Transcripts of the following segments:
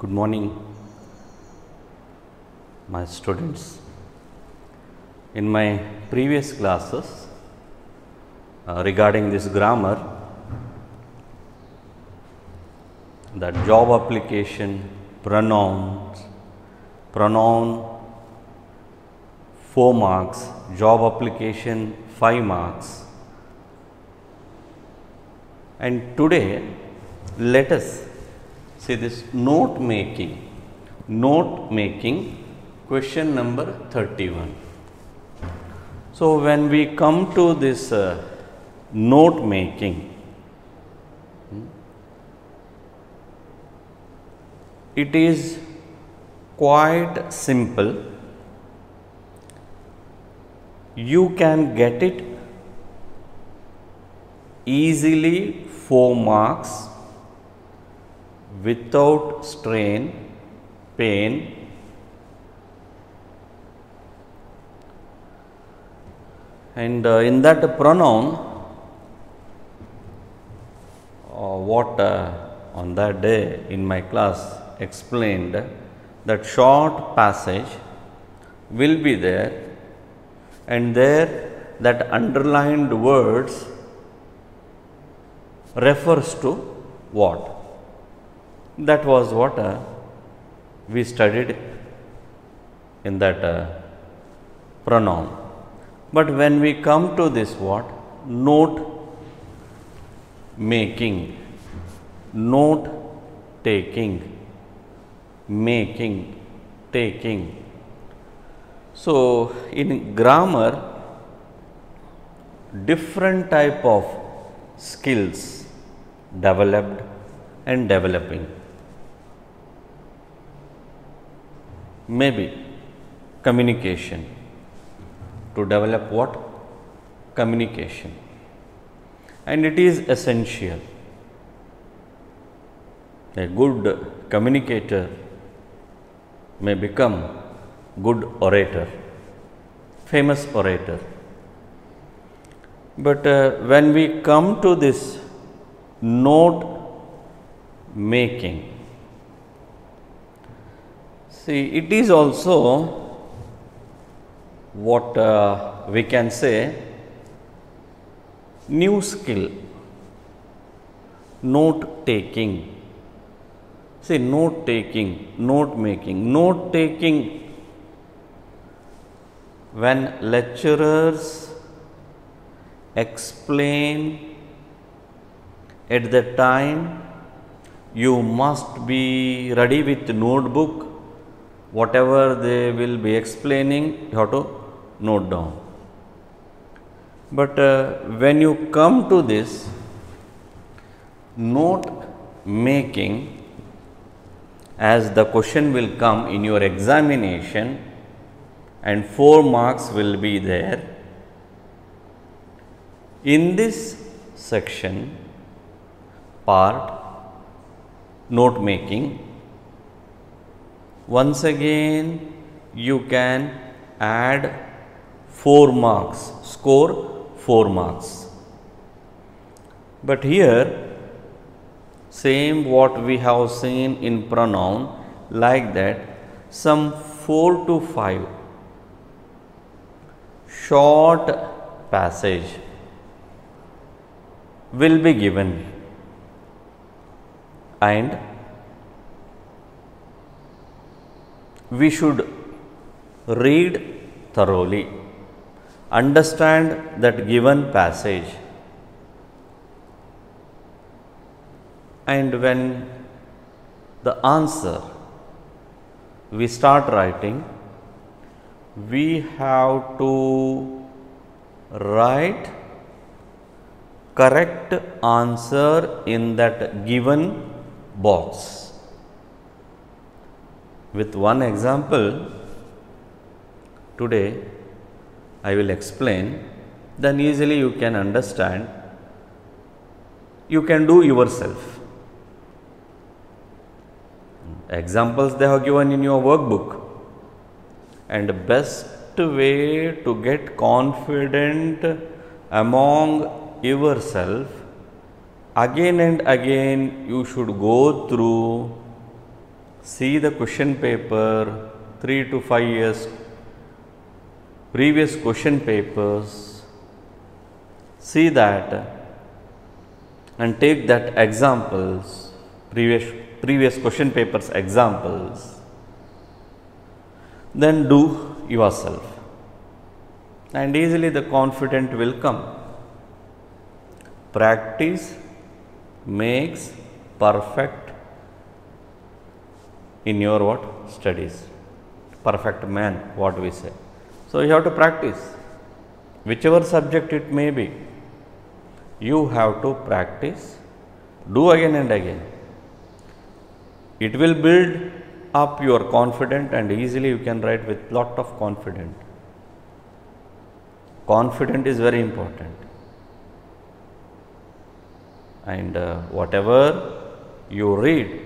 Good morning, my students. In my previous classes regarding this grammar, the job application, pronouns, pronoun 4 marks, job application 5 marks. And today let us see this note making question number 31. So when we come to this note making, it is quite simple. You can get it easily 4 marks without strain, pain. And in that pronoun, what on that day in my class explained, that short passage will be there, and there that underlined words refers to what? That was what we studied in that pronoun. But when we come to this what? Note making, note taking, making, taking. So in grammar, different type of skills developed and developing. Maybe communication, to develop what? Communication. And it is essential. A good communicator may become good orator, famous orator. But when we come to this note making, see, it is also what we can say new skill, note taking. See, note taking, note making, note taking. When lecturers explain at the time, you must be ready with notebook. Whatever they will be explaining, you have to note down. But when you come to this note making, as the question will come in your examination and 4 marks will be there, in this section part, note making, once again you can add 4 marks, score 4 marks. But here same what we have seen in pronoun, like that some 4 to 5 short passage will be given, and we should read thoroughly, understand that given passage, and when the answer we start writing, we have to write correct answer in that given box. With one example today I will explain, then easily you can understand. You can do yourself. Examples they have given in your workbook, and the best way to get confident among yourself, again and again you should go through see the question paper, 3 to 5 years previous question papers, see that and take that examples, previous question papers examples, then do yourself, and easily the confidence will come. Practice makes perfect in your what? Studies. Perfect man, what we say. So you have to practice, whichever subject it may be. You have to practice, do again and again. It will build up your confidence, and easily you can write with lot of confidence. Confidence is very important. And whatever you read,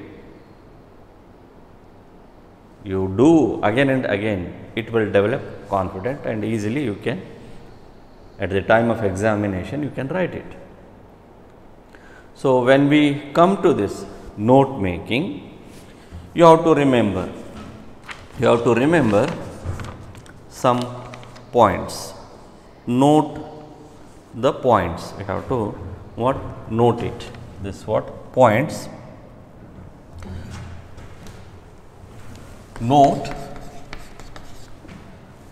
you do again and again, it will develop confidence, and easily you can, at the time of examination, you can write it. So when we come to this note making, you have to remember some points. Note the points. You have to note it. This points. Note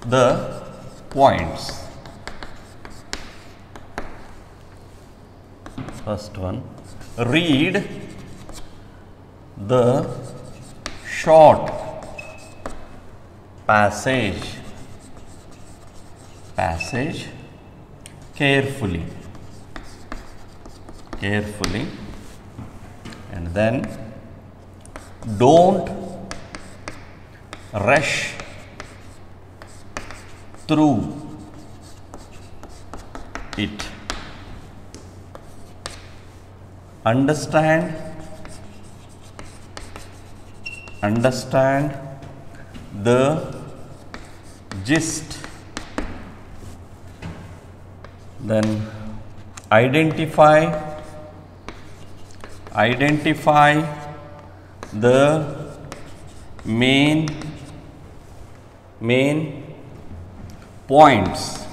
the points. First one, read the short passage carefully, and then don't rush through it. Understand the gist. Then identify the main points.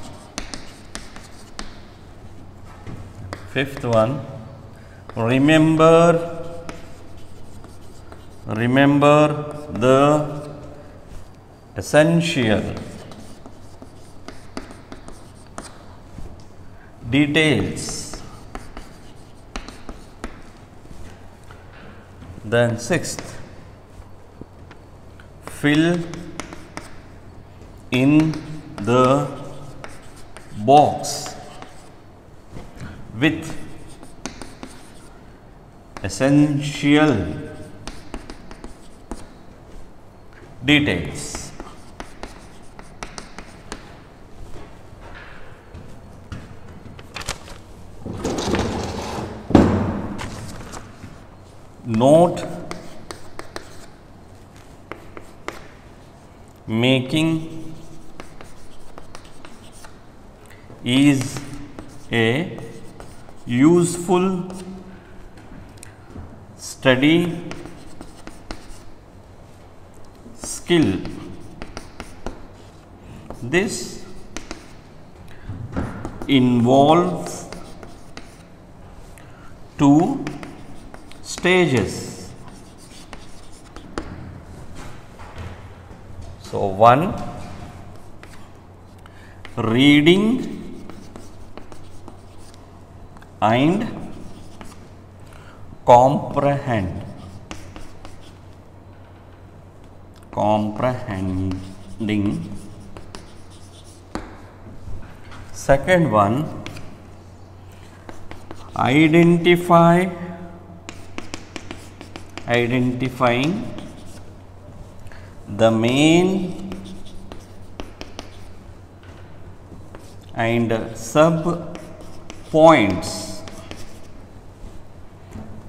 Fifth one, remember the essential details. Then sixth, fill in the box with essential details. Note making is a useful study skill. This involves two stages. So, one, reading and comprehending. Second one, identifying the main and sub points,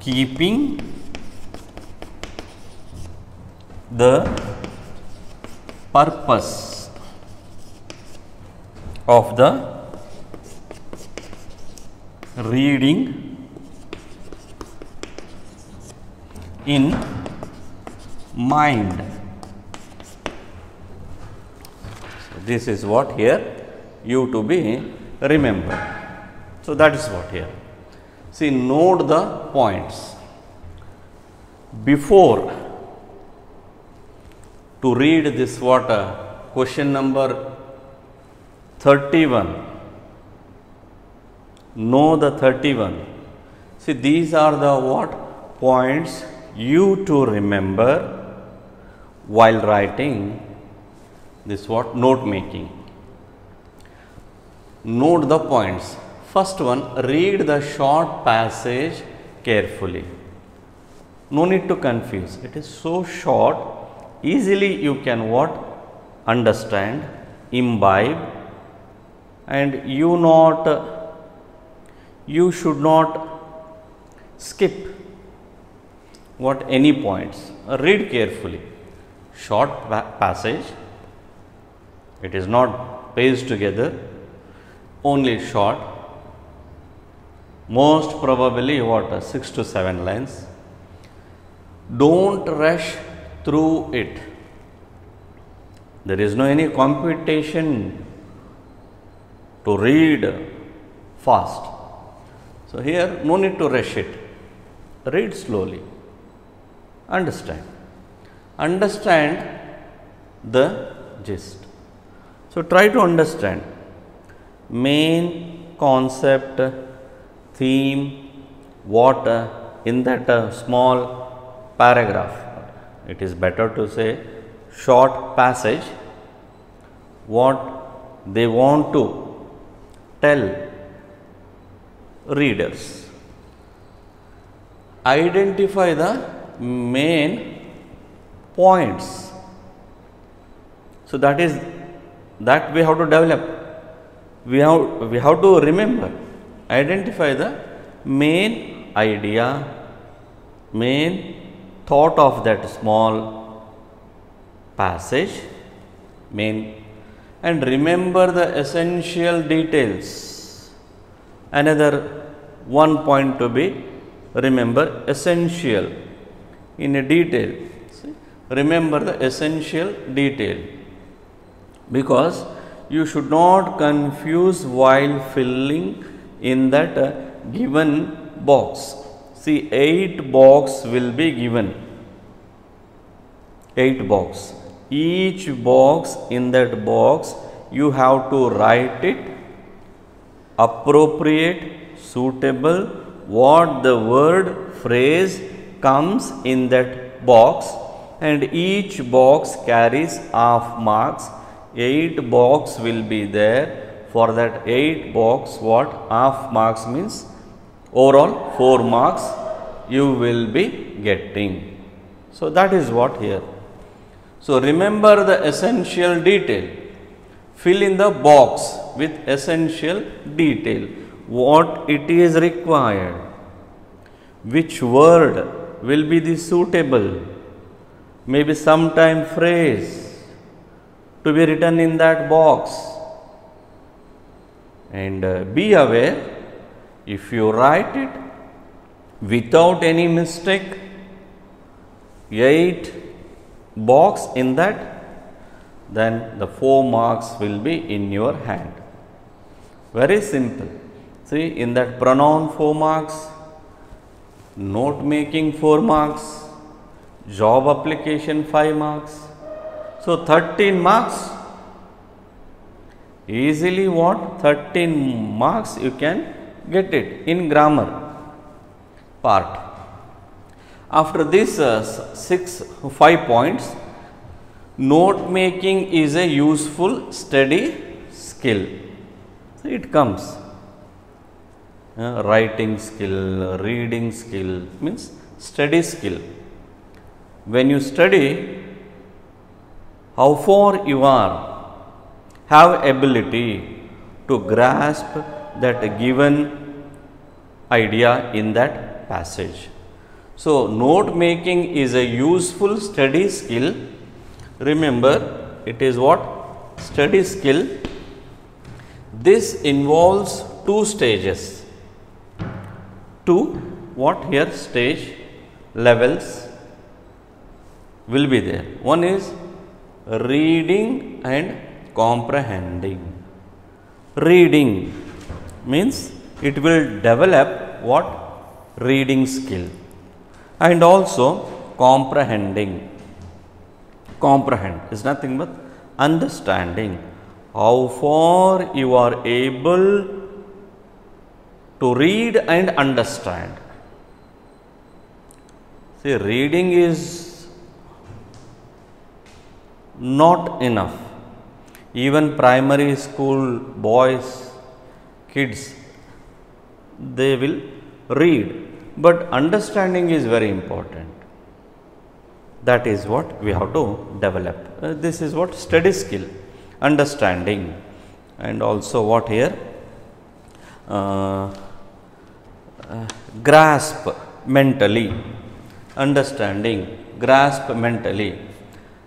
keeping the purpose of the reading in mind. So this is what here you to be remembered. So that is what here. See, note the points. Before to read this what question number 31, know the 31. See, these are the what points you to remember while writing this what note making. Note the points. First one, read the short passage carefully. No need to confuse. It is so short, easily you can what understand, imbibe, and you should not skip what any points. Read carefully. Short passage. It is not paged together. Only short. Most probably what 6 to 7 lines. Don't rush through it. There is no any competition to read fast. So here no need to rush it. Read slowly. Understand. Understand the gist. So try to understand main concept, theme, what in that small paragraph. It is better to say short passage, what they want to tell readers. Identify the main points. So that is that we have to develop. We have to remember. Identify the main idea, main thought of that small passage, and remember the essential details. Another one point to be remember essential in a detail. See? Remember the essential detail, because you should not confuse while filling in that given box. See, 8 box will be given. 8 box. Each box, in that box you have to write it appropriate, suitable, what the word, phrase comes in that box, and each box carries half marks. 8 box will be there. For that 8 box, what half marks means overall 4 marks you will be getting. So that is what here. So remember the essential detail. Fill in the box with essential detail. What it is required. Which word will be the suitable. Maybe sometime phrase to be written in that box. And be aware, if you write it without any mistake, 8 box in that, then the 4 marks will be in your hand. Very simple. See, in that pronoun 4 marks, note making 4 marks, job application 5 marks. So 13 marks. Easily what 13 marks you can get it in grammar part. After this 5 points, note making is a useful study skill. So it comes writing skill, reading skill means study skill. When you study, how far you are, have ability to grasp that given idea in that passage. So note making is a useful study skill. Remember, it is what? Study skill. This involves 2 stages. 2 what here? Stage levels. will be there. One is reading and comprehending. Reading means it will develop what? Reading skill. And also comprehending. Comprehend is nothing but understanding. How far you are able to read and understand. See, reading is not enough. Even primary school boys, kids, they will read, but understanding is very important. That is what we have to develop. This is what? Study skill, understanding, and also what here? Grasp mentally, understanding, grasp mentally,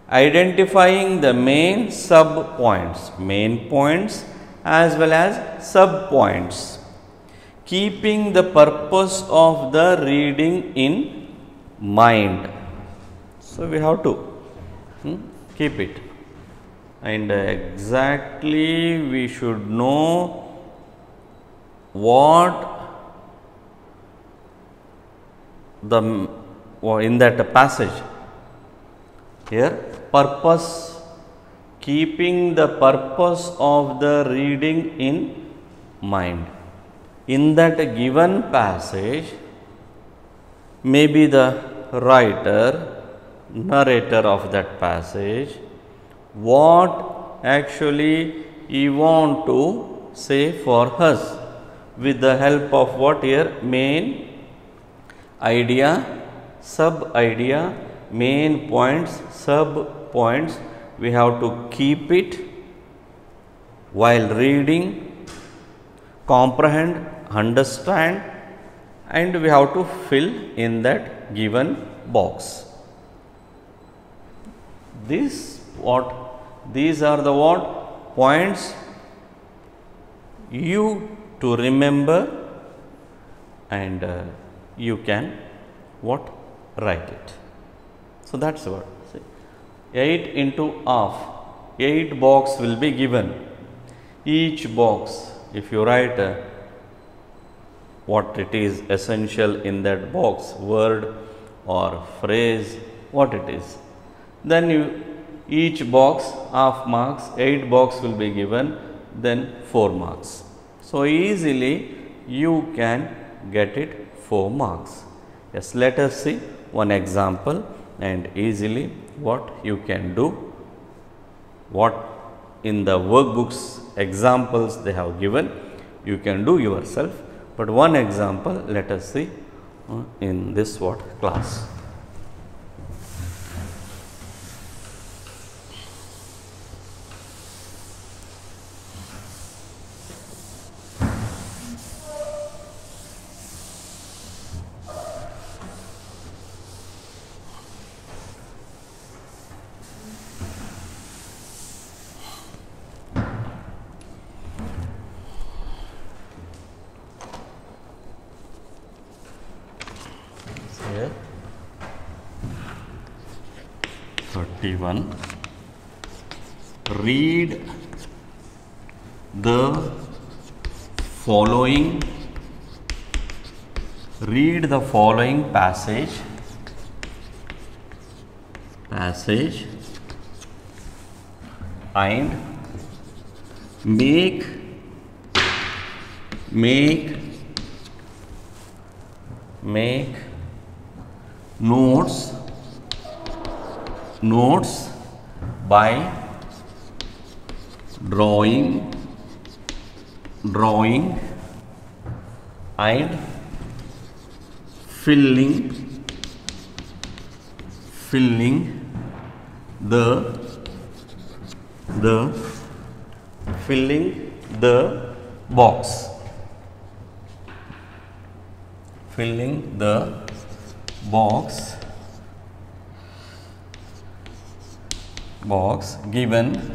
identifying the main sub points, main points as well as sub points, keeping the purpose of the reading in mind. So we have to keep it, and exactly we should know what in that passage here, purpose, keeping the purpose of the reading in mind. In that given passage, maybe the writer, narrator of that passage, what actually he want to say for us, with the help of what here? Main idea, sub idea, main points, sub points. We have to keep it while reading, comprehend, understand, and we have to fill in that given box. These are the what? Points you to remember, and you can what? Write it. So that's what. See, 8 into half, 8 box will be given. Each box, if you write what it is essential in that box, word or phrase, what it is, then each box half marks, 8 box will be given, then 4 marks. So easily you can get it 4 marks. Yes, let us see one example, and easily what you can do, what in the workbooks examples they have given, you can do yourself. But one example let us see in this what class. Here 31, read the following passage and make notes by drawing and filling the box. Filling the box given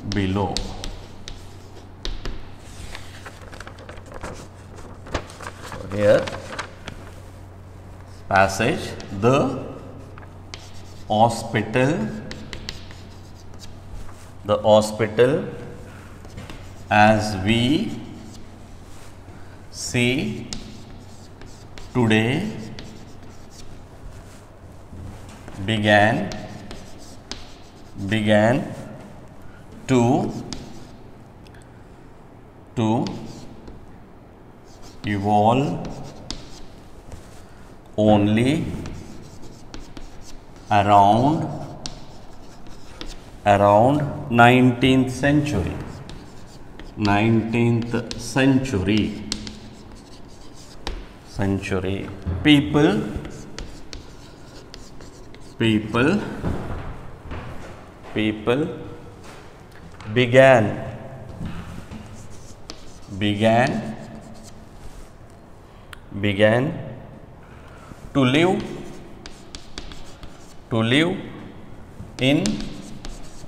below. So here passage, the hospital, the hospital as we see today began to evolve only around 19th century. People began to live in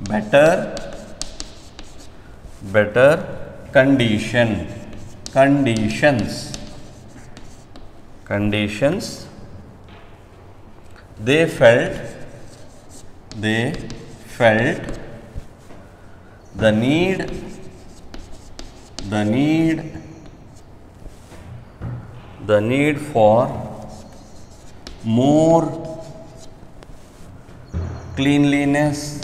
better conditions. They felt the need for more cleanliness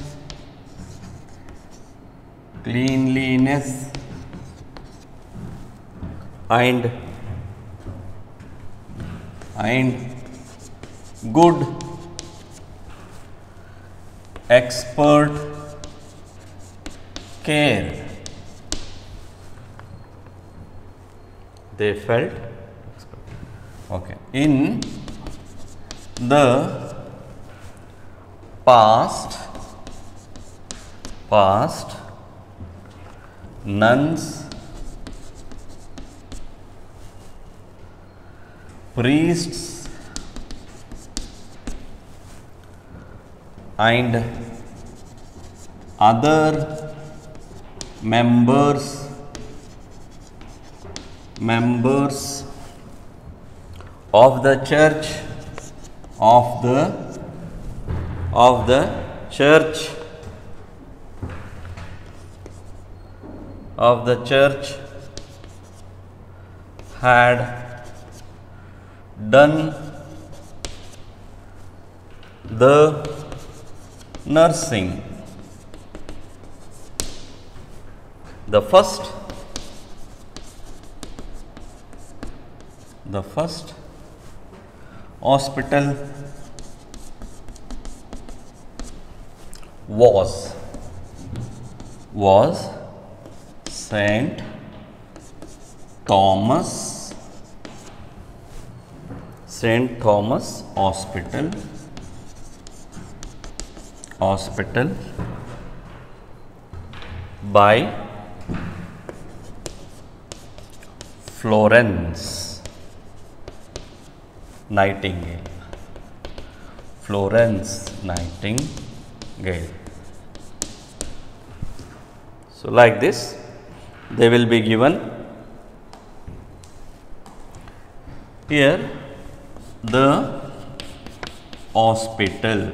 and good expert care. They felt okay. In the past nuns, priests and other members of the church had done the nursing. The first hospital was St. Thomas Hospital by Florence Nightingale. So like this they will be given here the hospital.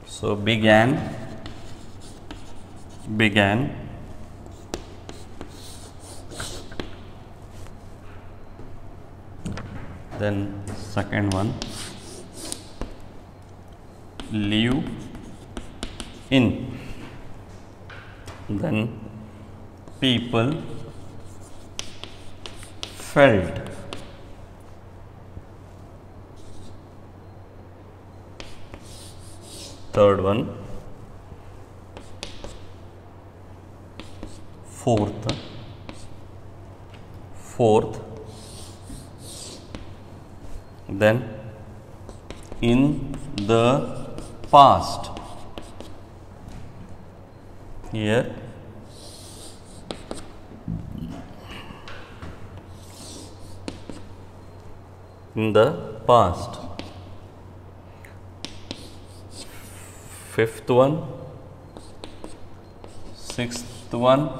So began then second one live in, then people felt, third one fourth then in the past, here in the past, fifth one, sixth one,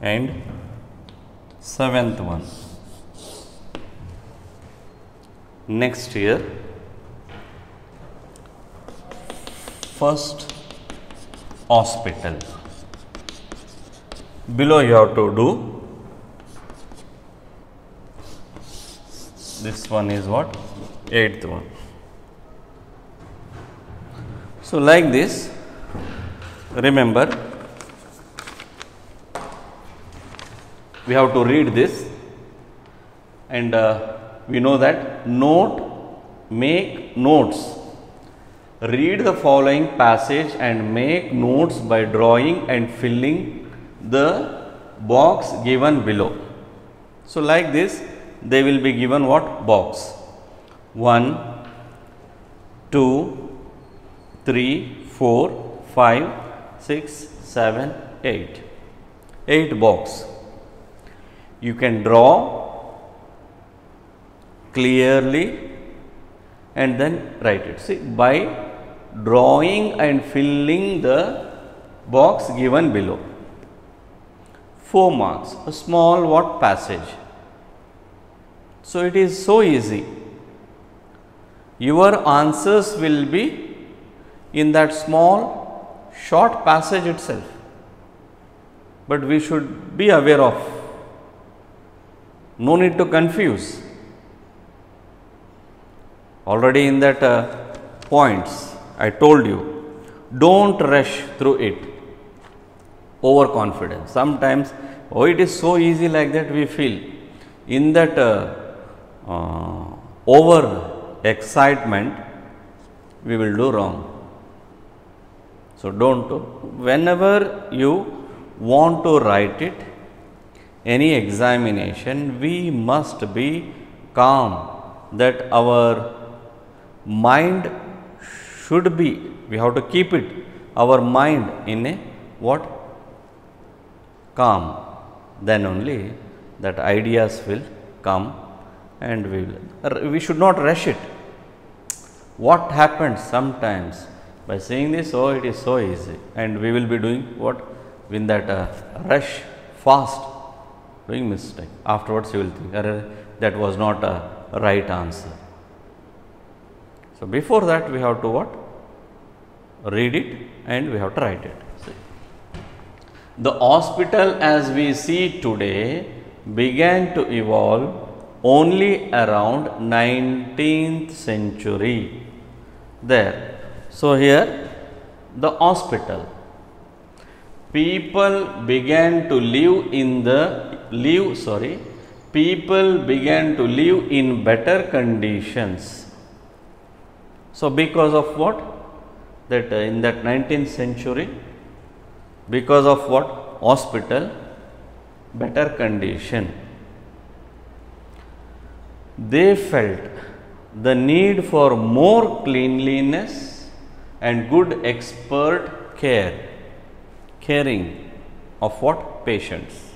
and 7th one. Next year, first hospital. Below you have to do, this one is what? 8th one. So, like this, remember, we have to read this, and we know that make notes. Read the following passage and make notes by drawing and filling the box given below. So, like this, they will be given what? Box 1, 2, 3, 4, 5, 6, 7, 8. 8 box. You can draw clearly and then write it. See, by drawing and filling the box given below. 4 marks, a small what? Passage. So, it is so easy. Your answers will be in that small short passage itself, but we should be aware of. No need to confuse. Already in that points I told you, don't rush through it. Overconfidence. Sometimes, oh, it is so easy, like that we feel. In that over excitement, we will do wrong. So, don't do. Whenever you want to write it, any examination, we must be calm, that our mind should be, we have to keep it, our mind in a what? Calm. Then only that ideas will come, and we should not rush it. What happens sometimes, by saying this, oh, it is so easy, and we will be doing what? In that rush, fast, doing mistake. Afterwards you will think, that was not a right answer. So, before that we have to what? Read it and we have to write it. See. The hospital as we see today began to evolve only around 19th century. There. So, here the hospital. People began to live in better conditions. So, because of what? That in that 19th century, because of what? Hospital, better condition. They felt the need for more cleanliness and good expert caring of what? Patients.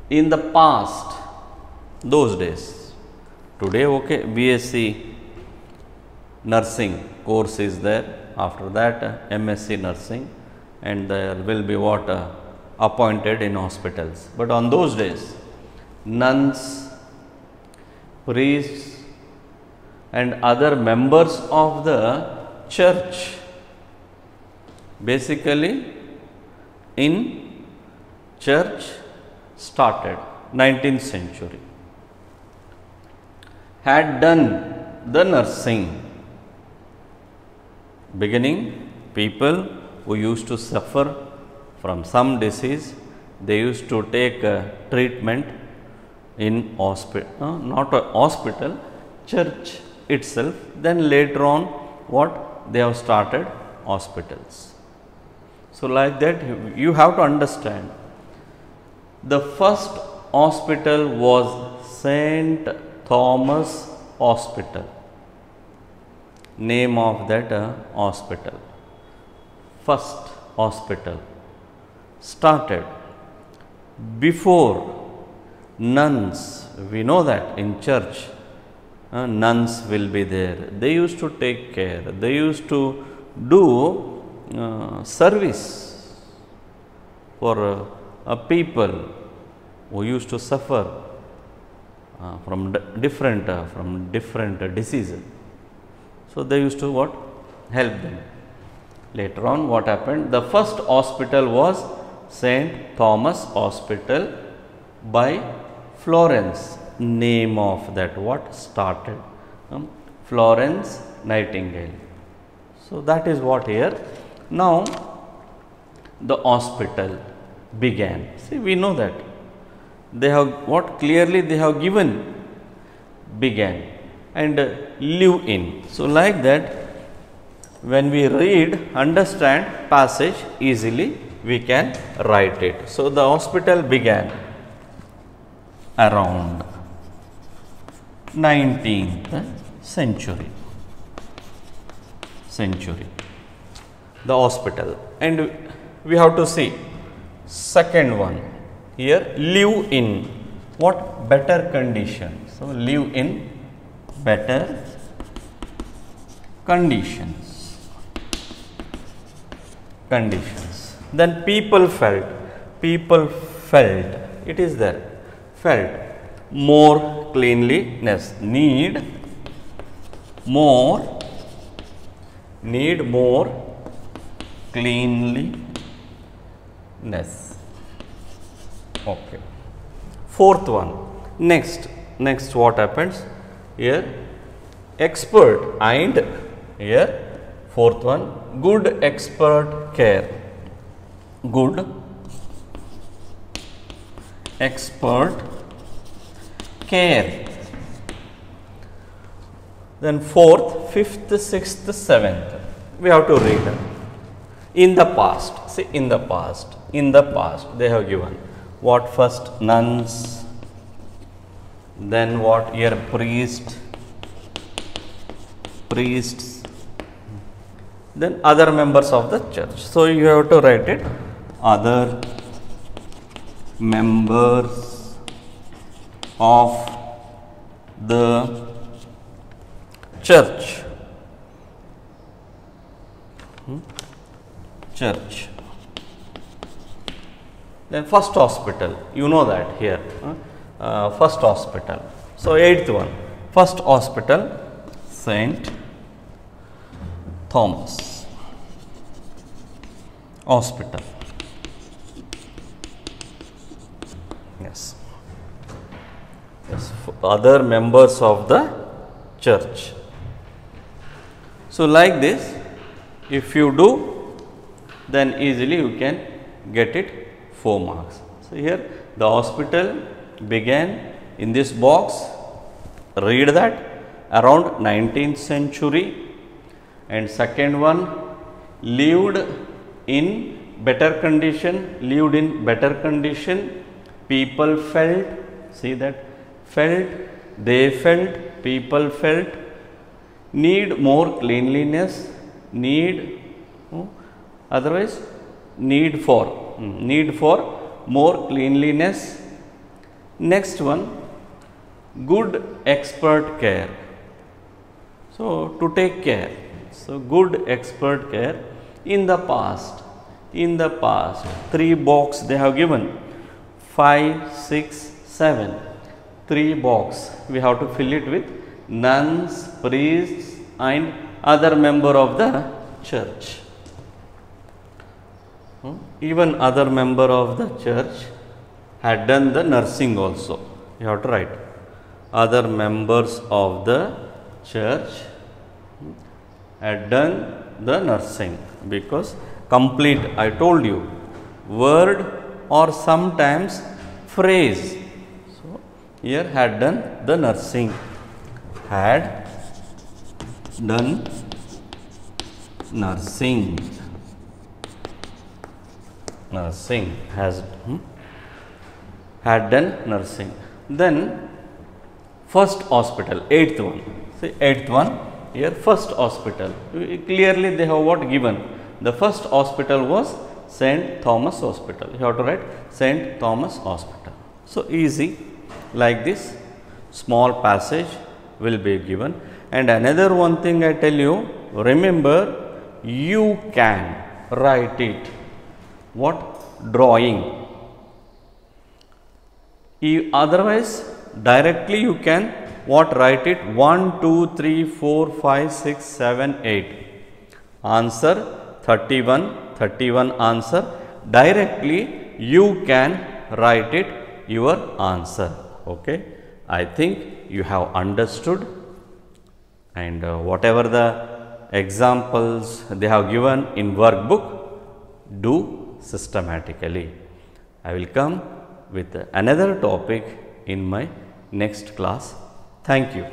In the past, those days, today okay, BSc nursing course is there, after that MSc nursing, and there will be what? Appointed in hospitals. But on those days, nuns, priests and other members of the church, basically in church started 19th century, had done the nursing. Beginning, people who used to suffer from some disease, they used to take treatment in hospital, not a hospital, church itself. Then later on, what? They have started hospitals. So, like that, you have to understand. The first hospital was St. Thomas Hospital. Name of that hospital. First hospital started before nuns. We know that in church, nuns will be there. They used to take care. They used to do service for people who used to suffer from different diseases. So, they used to what? Help them. Later on what happened? The first hospital was St. Thomas Hospital by Florence, name of that what started Florence Nightingale. So, that is what here. Now, the hospital began. See, we know that they have what clearly they have given began and live in. So, like that when we read, understand passage easily, we can write it. So, the hospital began around 19th century. The hospital, and we have to see second one here, live in what? Better conditions. So, live in better conditions. Then people felt, it is there, felt more cleanliness, need more cleanliness. Okay. Fourth one, next what happens here? Expert, and here fourth one, good expert care. Good expert care. Then fourth, fifth, sixth, seventh, we have to read. In the past, see, in the past they have given what? First nuns, then what? Here priests, then other members of the church. So, you have to write it, other members of the church. Then first hospital, you know that here, first hospital. So, eighth one, first hospital, St. Thomas Hospital. Yes, other members of the church. So, like this, if you do, then easily you can get it 4 marks. So, here the hospital began in this box, read that, around 19th century. And second one, lived in better condition, people felt, see that, they felt, people felt, need more cleanliness, need for more cleanliness. Next one, good expert care. So, to take care. So, good expert care. In the past 3 box they have given, 5, 6, 7, 3 box we have to fill it with nuns, priests and other member of the church. Even other member of the church had done the nursing also, you have to write, other members of the church had done the nursing, because complete, I told you, word or sometimes phrase. So, here had done the nursing, had done nursing, had done nursing. Then first hospital, 8th one, see 8th one, here first hospital, clearly they have what given, the first hospital was St. Thomas Hospital, you have to write St. Thomas Hospital. So, easy, like this small passage will be given. And another one thing I tell you, remember, you can write it, what? Drawing, Otherwise, directly you can what write it 1, 2, 3, 4, 5, 6, 7, 8. Answer 31 answer. Directly you can write it your answer. Okay. I think you have understood, and whatever the examples they have given in workbook, do systematically. I will come with another topic in my next class. Thank you.